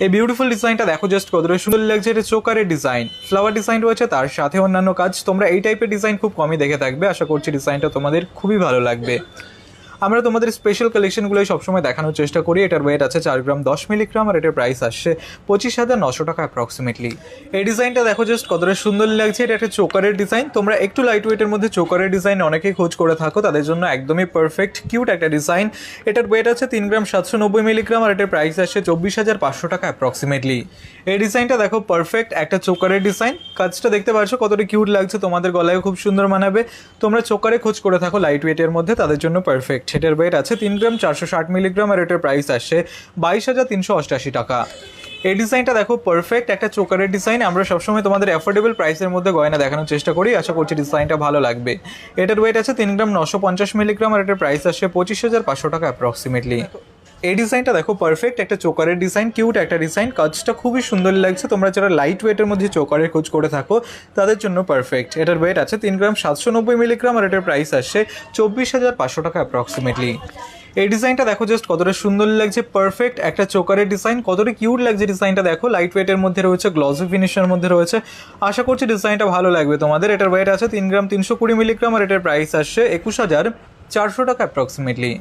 এই বিউটিফুল ডিজাইনটা দেখো জাস্ট কতটা সুন্দর লাগছে। এটা চোকারের ডিজাইন, ফ্লাওয়ার ডিজাইন রয়েছে, তার সাথে অন্যান্য কাজ। তোমরা এই টাইপের ডিজাইন খুব কমই দেখে থাকবে, আশা করছি ডিজাইনটা তোমাদের খুবই ভালো লাগবে। আমরা তোমাদের স্পেশাল কালেকশনগুলোই সবসময় দেখানোর চেষ্টা করি। এটার ওয়েট আছে 4 গ্রাম 10 মিলিগ্রাম, আর এটার প্রাইস আসছে 25,900 টাকা অ্যাপ্রক্সিমেটলি। এই ডিজাইনটা দেখো জাস্ট কতটা সুন্দর লাগছে। এটা একটা চোকারের ডিজাইন। তোমরা একটু লাইট ওয়েটের মধ্যে চোকারের ডিজাইন অনেকেই খোঁজ করে থাকো, তাদের জন্য একদমই পারফেক্ট কিউট একটা ডিজাইন। এটার ওয়েট আছে 3 গ্রাম 790 মিলিগ্রাম, আর এটার প্রাইস আসছে 24,500 টাকা অ্যাপ্রক্সিমেটলি। এই ডিজাইনটা দেখো পারফেক্ট একটা চোকারের ডিজাইন। কাজটা দেখতে পাচ্ছ কতটা কিউট লাগছে, তোমাদের গলায় খুব সুন্দর মানাবে। তোমরা চোকারে খোঁজ করে থাকো লাইট ওয়েটের মধ্যে, তাদের জন্য পারফেক্ট। এটার ওয়েট আছে 3 গ্রাম 460 মিলিগ্রাম, আর এটার প্রাইস আসছে 22,388 টাকা। এই ডিজাইনটা দেখো পারফেক্ট একটা চোকারের ডিজাইন। আমরা সবসময় তোমাদের অ্যাফোর্ডেবল প্রাইসের মধ্যে গয়না দেখানোর চেষ্টা করি, আশা করছি ডিজাইনটা ভালো লাগবে। এটার ওয়েট আছে 3 গ্রাম 950 মিলিগ্রাম, আর এটার প্রাইস আসছে 25,500 টাকা অ্যাপ্রক্সিমেটলি। এই ডিজাইনটা দেখো পারফেক্ট একটা চোকারের ডিজাইন, কিউট একটা ডিজাইন। কাজটা খুবই সুন্দর লাগছে। তোমরা যারা লাইট ওয়েটের মধ্যে চোকারের খোঁজ করে থাকো তাদের জন্য পারফেক্ট। এটার ওয়েট আছে 3 গ্রাম 790 মিলিগ্রাম, আর এটার প্রাইস আসছে 24,500 টাকা অ্যাপ্রক্সিমেটলি। এই ডিজাইনটা দেখো জাস্ট কতটা সুন্দর লাগছে, পারফেক্ট একটা চোকারের ডিজাইন। কতটা কিউট লাগছে ডিজাইনটা দেখো, লাইট ওয়েটের মধ্যে রয়েছে, গ্লসি ফিনিশের মধ্যে রয়েছে। আশা করছি ডিজাইনটা ভালো লাগবে তোমাদের। এটার ওয়েট আছে 3 গ্রাম 320 মিলিগ্রাম, আর এটার প্রাইস আসছে 21,400 টাকা অ্যাপ্রক্সিমেটলি।